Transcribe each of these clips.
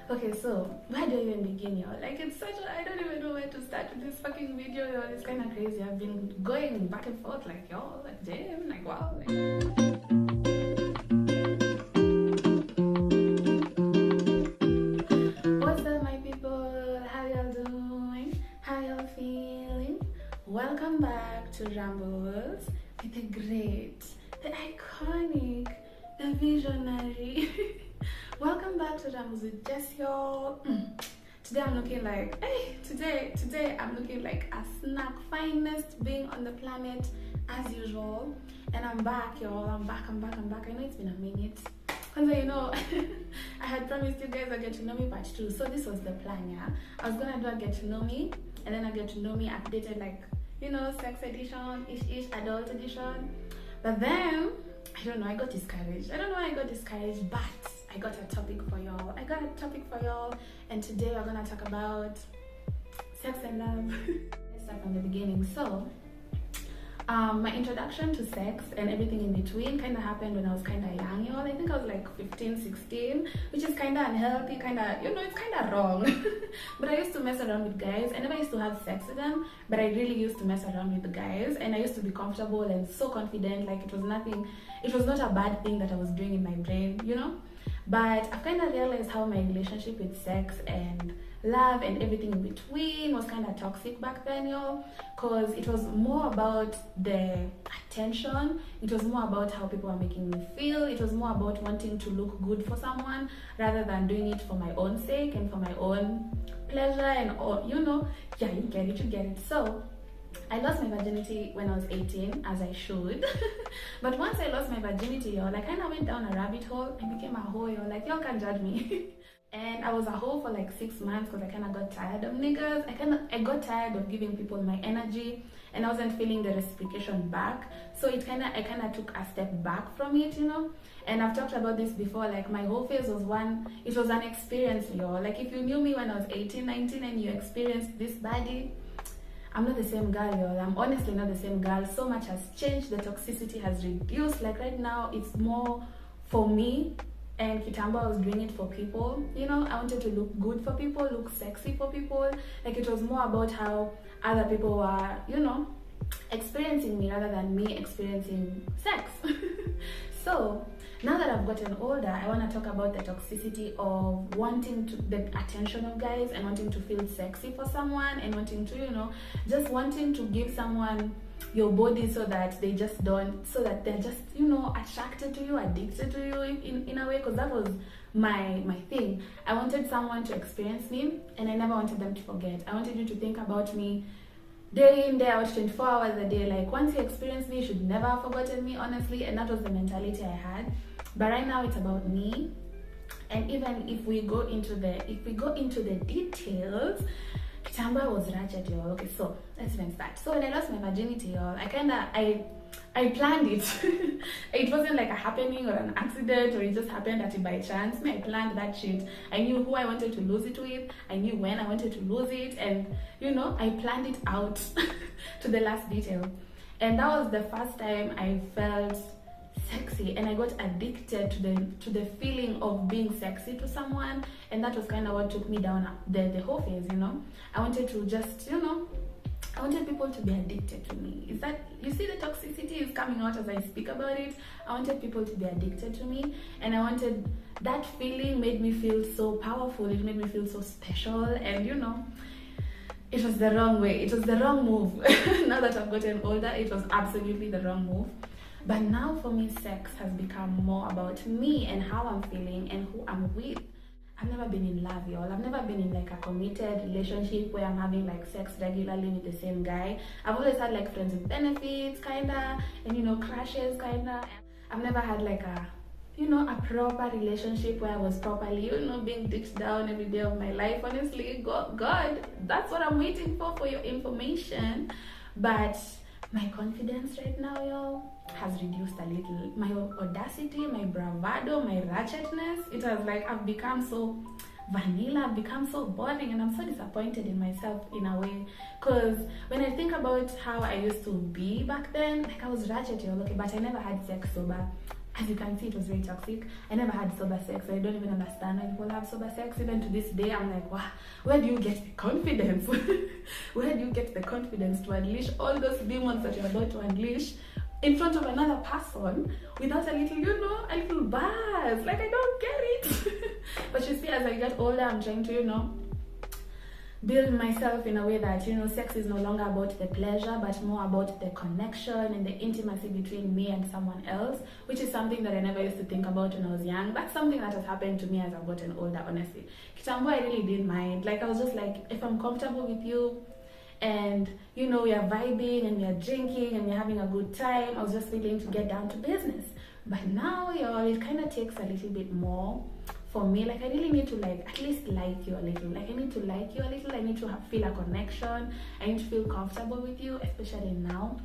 Okay, so where do I even begin, y'all? Like, it's such a, I don't even know where to start with this fucking video, y'all. It's kind of crazy. I've been going back and forth, like, y'all, like, damn, like, wow. Like, what's up, my people? How y'all doing? How y'all feeling? Welcome back to Rambles with the great, the iconic, the visionary. Welcome back to Rambles with Jess, y'all. Today I'm looking like, hey, today I'm looking like a snack, finest being on the planet as usual. And I'm back, y'all. I'm back. I know it's been a minute. Because, you know, I had promised you guys a get to know me part 2. So this was the plan, yeah. I was gonna do a get to know me, and then a get to know me updated, like, you know, sex edition, ish, adult edition. But then, I don't know, I got discouraged. I don't know why I got discouraged, but I got a topic for y'all. And today we're gonna talk about sex and love. Let's start from the beginning. So, my introduction to sex and everything in between kind of happened when I was kind of young, y'all. I think I was like 15, 16, which is kind of unhealthy, kind of, you know, it's kind of wrong. But I used to mess around with guys. I never used to have sex with them, but I really used to mess around with the guys. And I used to be comfortable and so confident, like it was not a bad thing that I was doing in my brain, you know? But I've kind of realized how my relationship with sex and love and everything in between was kind of toxic back then, y'all, because it was more about the attention. It was more about how people were making me feel. It was more about wanting to look good for someone rather than doing it for my own sake and for my own pleasure and all, you know. Yeah, you get it. So I lost my virginity when I was 18, as I should. But once I lost my virginity, y'all, I kind of went down a rabbit hole. I became a hoe, y'all. Like, y'all can't judge me. And I was a hoe for like 6 months because I kind of got tired of niggas. I got tired of giving people my energy, and I wasn't feeling the reciprocation back. So I kind of took a step back from it, you know. And I've talked about this before. Like, my whole phase was an experience, y'all. Like, if you knew me when I was 18, 19, and you experienced this body, I'm not the same girl, y'all. I'm honestly not the same girl. So much has changed. The toxicity has reduced. Like, right now, it's more for me. And kitambo, I was doing it for people, you know. I wanted to look good for people, look sexy for people. Like, it was more about how other people were, you know, experiencing me rather than me experiencing sex. So now that I've gotten older, I want to talk about the toxicity of wanting the attention of guys and wanting to feel sexy for someone and wanting to, you know, just wanting to give someone your body so that they're just, you know, attracted to you, addicted to you in a way, because that was my thing. I wanted someone to experience me, and I never wanted them to forget. I wanted you to think about me day in, day out, 24 hours a day. Like, once you experience me, you should never have forgotten me, honestly. And that was the mentality I had. But right now it's about me. And even if we go into the details, Kitamba was ratchet, y'all. Okay, so let's even start. So when I lost my virginity, y'all, I planned it. It wasn't like a happening or an accident, or it just happened at it by chance. I planned that shit. I knew who I wanted to lose it with. I knew when I wanted to lose it, and you know, I planned it out to the last detail. And that was the first time I felt sexy, and I got addicted to the feeling of being sexy to someone. And that was kind of what took me down the whole phase, you know. I wanted to just, you know, I wanted people to be addicted to me. Is that, you see, the toxicity is coming out as I speak about it. I wanted people to be addicted to me, and I wanted, that feeling made me feel so powerful. It made me feel so special, and you know, it was the wrong way. It was the wrong move. Now that I've gotten older, it was absolutely the wrong move. But now for me, sex has become more about me and how I'm feeling and who I'm with. I've never been in love, y'all. I've never been in like a committed relationship where I'm having like sex regularly with the same guy. I've always had like friends with benefits, kinda, and you know, crushes, kinda. I've never had like a, you know, a proper relationship where I was properly, you know, being dicked down every day of my life. Honestly, God, that's what I'm waiting for your information. But my confidence right now, y'all, has reduced a little. My audacity, my bravado, my ratchetness, it has like, I've become so vanilla, I've become so boring, and I'm so disappointed in myself in a way. Because when I think about how I used to be back then, like, I was ratchet, y'all, okay, but I never had sex sober. as you can see, it was very toxic. I never had sober sex. I don't even understand why people have sober sex. Even to this day, I'm like, wow, where do you get the confidence? Where do you get the confidence to unleash all those demons that you're about to unleash in front of another person without a little, a little buzz? Like, I don't get it. But you see, as I get older, I'm trying to, build myself in a way that, sex is no longer about the pleasure, but more about the connection and the intimacy between me and someone else, which is something that I never used to think about when I was young. That's something that has happened to me as I've gotten older, honestly. Kitambo, I really didn't mind. Like, I was just like, if I'm comfortable with you, and we are vibing and we are drinking and we're having a good time, I was just willing to get down to business. But now, it kind of takes a little bit more for me. Like, I really need to at least like you a little. Like, I need to like you a little. I need to feel a connection. I need to feel comfortable with you, especially now,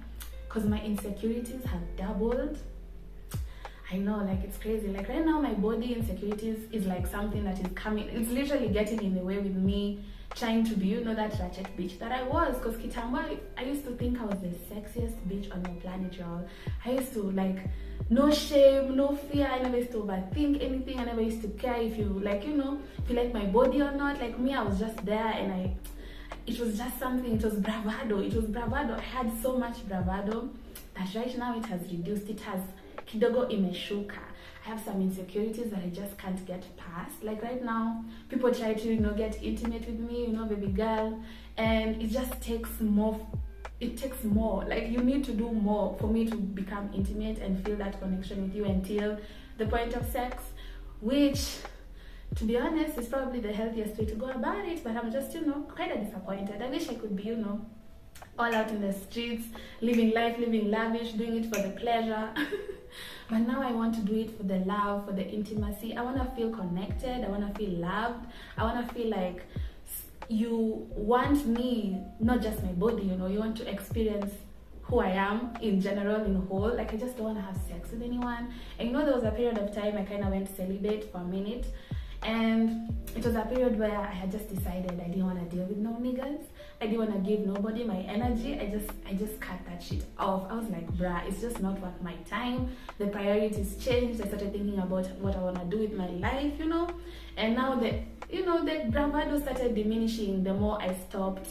because my insecurities have doubled. I know, like, it's crazy. Like, right now, my body insecurities is like something that is coming. It's literally getting in the way with me trying to be, that ratchet bitch that I was. Because Kitamba, I used to think I was the sexiest bitch on the planet, y'all. I used to, no shame, no fear. I never used to overthink anything. I never used to care if you, if you like my body or not. Like, me, I was just there, and it was just something. It was bravado. It was bravado. I had so much bravado that right now it has reduced. It has kidogo imeshuka. I have some insecurities that I just can't get past. Like, right now, people try to, get intimate with me, baby girl, and it just takes more. It takes more. Like, you need to do more for me to become intimate and feel that connection with you until the point of sex, which, to be honest, is probably the healthiest way to go about it. But I'm just, kind of disappointed. I wish I could be, all out in the streets, living life, living lavish, doing it for the pleasure. But now I want to do it for the love, for the intimacy. I want to feel connected. I want to feel loved. I want to feel like you want me, not just my body, you want to experience who I am in general, in whole. Like, I just don't want to have sex with anyone. And there was a period of time I kind of went celibate for a minute. And it was a period where I had just decided I didn't want to deal with no niggas. I didn't want to give nobody my energy. I just cut that shit off. I was like, bruh, it's just not worth my time. The priorities changed. I started thinking about what I want to do with my life, And now the bravado started diminishing the more I stopped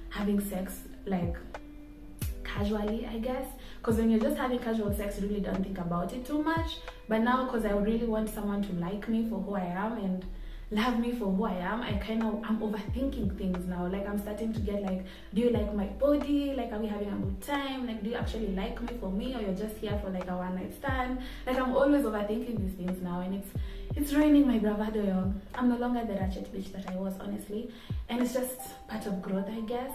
having sex, casually, I guess. Because when you're just having casual sex, you really don't think about it too much. But now, because I really want someone to like me for who I am and love me for who I am, I'm overthinking things now. Like, I'm starting to get do you like my body? Like, are we having a good time? Like, do you actually like me for me, or you're just here for a one night stand? Like, I'm always overthinking these things now, and it's ruining my bravado, y'all. I'm no longer the ratchet bitch that I was, honestly. And it's just part of growth, I guess.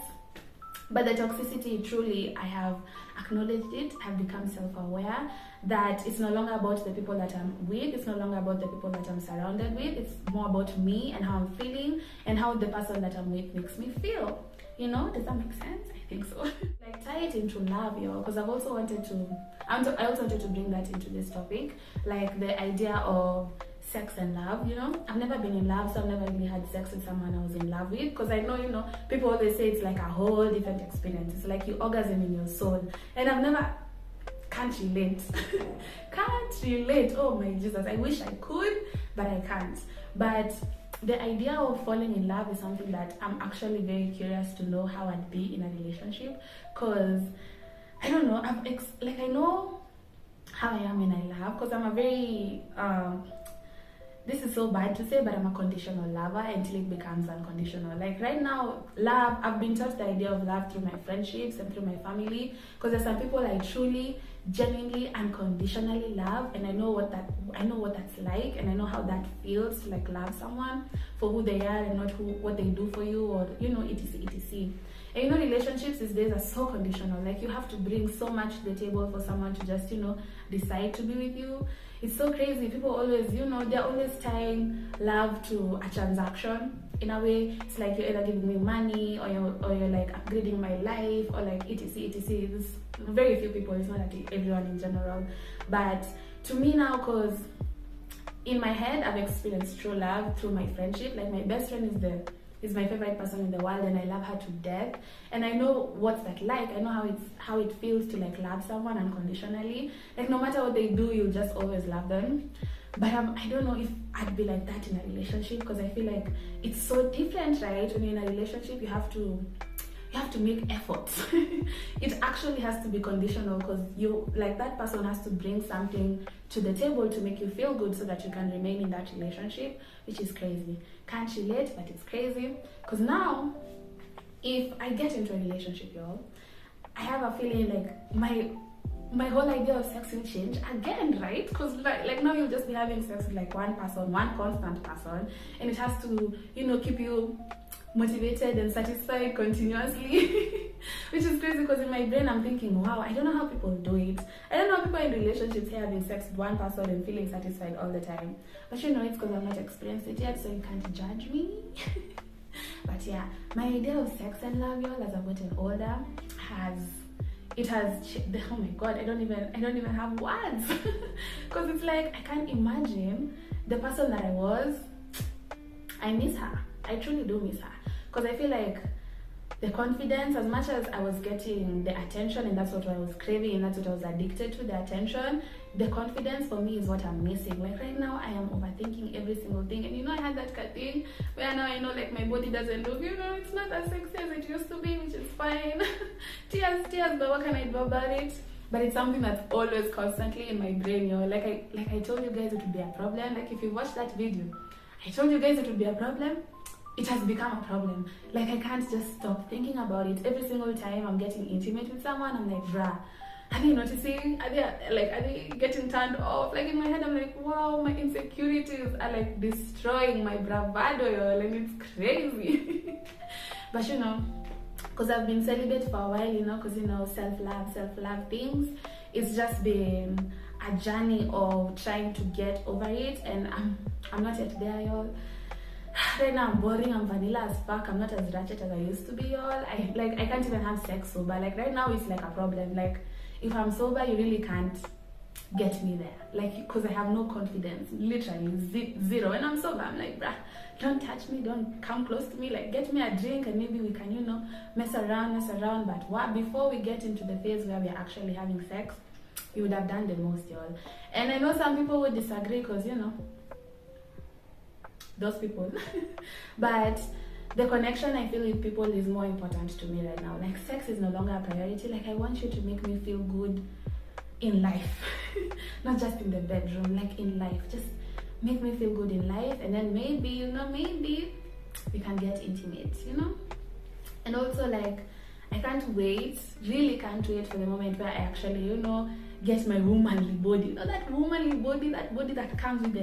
But the toxicity, truly, I have acknowledged it. I've become self-aware that it's no longer about the people that I'm with. It's no longer about the people that I'm surrounded with. It's more about me and how I'm feeling and how the person that I'm with makes me feel. Does that make sense? I think so. Tie it into love, y'all, because I also wanted to bring that into this topic. The idea of sex and love, I've never been in love, so I've never really had sex with someone I was in love with, because I know, people always say it's like a whole different experience. It's like you orgasm in your soul, and I've never, can't relate. Can't relate. Oh my Jesus, I wish I could, but I can't. But the idea of falling in love is something that I'm actually very curious to know how I'd be in a relationship, because I don't know, I know how I am when I love, because I'm a very this is so bad to say, but I'm a conditional lover until it becomes unconditional. Right now, love, I've been taught the idea of love through my friendships and through my family, because there's some people I truly, genuinely, unconditionally love, and I know what that's like, and I know how that feels to love someone for who they are and not what they do for you, or etc. And relationships these days are so conditional. You have to bring so much to the table for someone to just decide to be with you. It's so crazy. People always, they're always tying love to a transaction. In a way, it's like you're either giving me money, or you're upgrading my life, or etc. There's very few people. It's not everyone in general. But to me now, because in my head, I've experienced true love through my friendship. My best friend is the is my favorite person in the world, and I love her to death, and I know what's that like. I know how it feels to like love someone unconditionally. Like no matter what they do, you'll just always love them. But I don't know if I'd be like that in a relationship, because I feel like it's so different, right? When you're in a relationship, you have to make efforts. It actually has to be conditional, because you like that person has to bring something to the table to make you feel good so that you can remain in that relationship, which is crazy. Can't relate, but it's crazy. Because now, if I get into a relationship, y'all, I have a feeling like my whole idea of sex will change again, right? Because like now you'll just be having sex with like one person, one constant person, and it has to, you know, keep you motivated and satisfied continuously. Which is crazy, because in my brain I'm thinking, wow, I don't know how people do it. I don't know how people in relationships here having sex with one person and feeling satisfied all the time. But you know, it's because I've not experienced it yet, so you can't judge me. But yeah, my idea of sex and love, y'all, as I've gotten older, oh my god, I don't even have words. Because it's like I can't imagine the person that I was. I miss her. I truly do miss her, because I feel like the confidence, as much as I was getting the attention and that's what I was craving and that's what I was addicted to, the attention, the confidence for me is what I'm missing. Like right now I am overthinking every single thing, and you know, I had that thing where now I know like my body doesn't look, you know, it's not as sexy as it used to be, which is fine. tears, but what can I do about it? But it's something that's always constantly in my brain, yo. Like I told you guys it would be a problem. Like if you watch that video, I told you guys it would be a problem. It has become a problem. Like I can't just stop thinking about it. Every single time I'm getting intimate with someone, I'm like, bruh, are they noticing? Are they getting turned off? Like in my head, I'm like, wow, my insecurities are like destroying my bravado, y'all, and it's crazy. But you know, because I've been celibate for a while, you know, because you know, self-love things, it's just been a journey of trying to get over it, and I'm not yet there, y'all. Right now I'm boring, I'm vanilla as fuck, I'm not as ratchet as I used to be, y'all. I can't even have sex sober. Like right now it's like a problem. Like if I'm sober, you really can't get me there, like, because I have no confidence, literally zero. When I'm sober, I'm like, bruh, don't touch me, don't come close to me, like get me a drink and maybe we can, you know, mess around. But what, before we get into the phase where we're actually having sex, you would have done the most, y'all. And I know some people would disagree, because you know, those people. But the connection I feel with people is more important to me right now. Like sex is no longer a priority. Like I want you to make me feel good in life. Not just in the bedroom, like in life. Just make me feel good in life, and then maybe, you know, maybe we can get intimate, you know. And also, like, I can't wait, really can't wait for the moment where I actually, you know, get my womanly body. You know, that womanly body, that body that comes with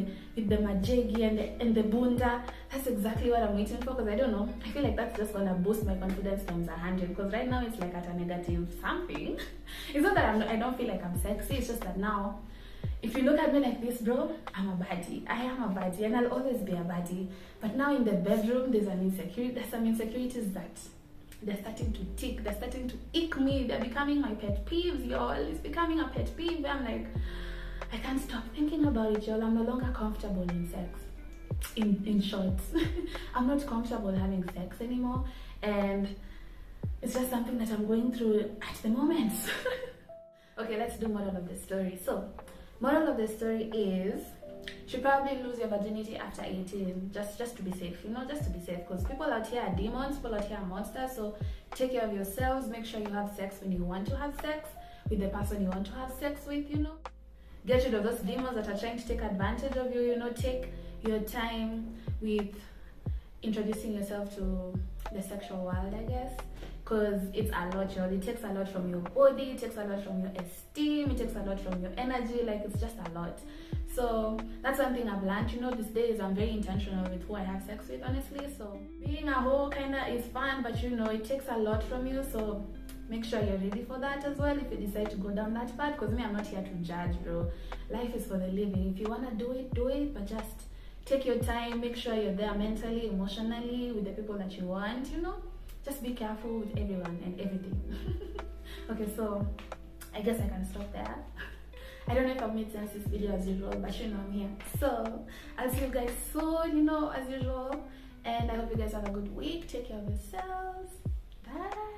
the majegi and the bunda. That's exactly what I'm waiting for, because I don't know, I feel like that's just gonna boost my confidence times 100, because right now it's like at a negative something. It's not that I don't feel like I'm sexy, it's just that now, if you look at me like this, bro, I'm a baddie. I am a baddie, and I'll always be a baddie. But now in the bedroom, there's some insecurities that they're starting to tick, they're starting to ick me, they're becoming my pet peeves, y'all. It's becoming a pet peeve where I'm like, I can't stop thinking about it, y'all. I'm no longer comfortable in sex. In short, I'm not comfortable having sex anymore, and it's just something that I'm going through at the moment. Okay, let's do moral of the story. So, moral of the story is, you should probably lose your virginity after 18, just to be safe, you know, just to be safe, because people out here are demons, people out here are monsters. So take care of yourselves, make sure you have sex when you want to have sex, with the person you want to have sex with, you know. Get rid of those demons that are trying to take advantage of you, you know. Take your time with introducing yourself to the sexual world, I guess, because it's a lot, y'all. It takes a lot from your body, it takes a lot from your esteem, it takes a lot from your energy, like it's just a lot. So that's one thing I've learned, you know, these days. I'm very intentional with who I have sex with, honestly. So being a hoe kinda is fun, but you know, it takes a lot from you, so make sure you're ready for that as well if you decide to go down that path, because me, I'm not here to judge, bro. Life is for the living. If you want to do it, but just take your time, make sure you're there mentally, emotionally, with the people that you want, you know. Just be careful with everyone and everything. Okay, so I guess I can stop there. I don't know if I've made sense this video as usual, but you know, I'm here. So I'll see you guys soon, you know, as usual. and I hope you guys have a good week. Take care of yourselves. Bye.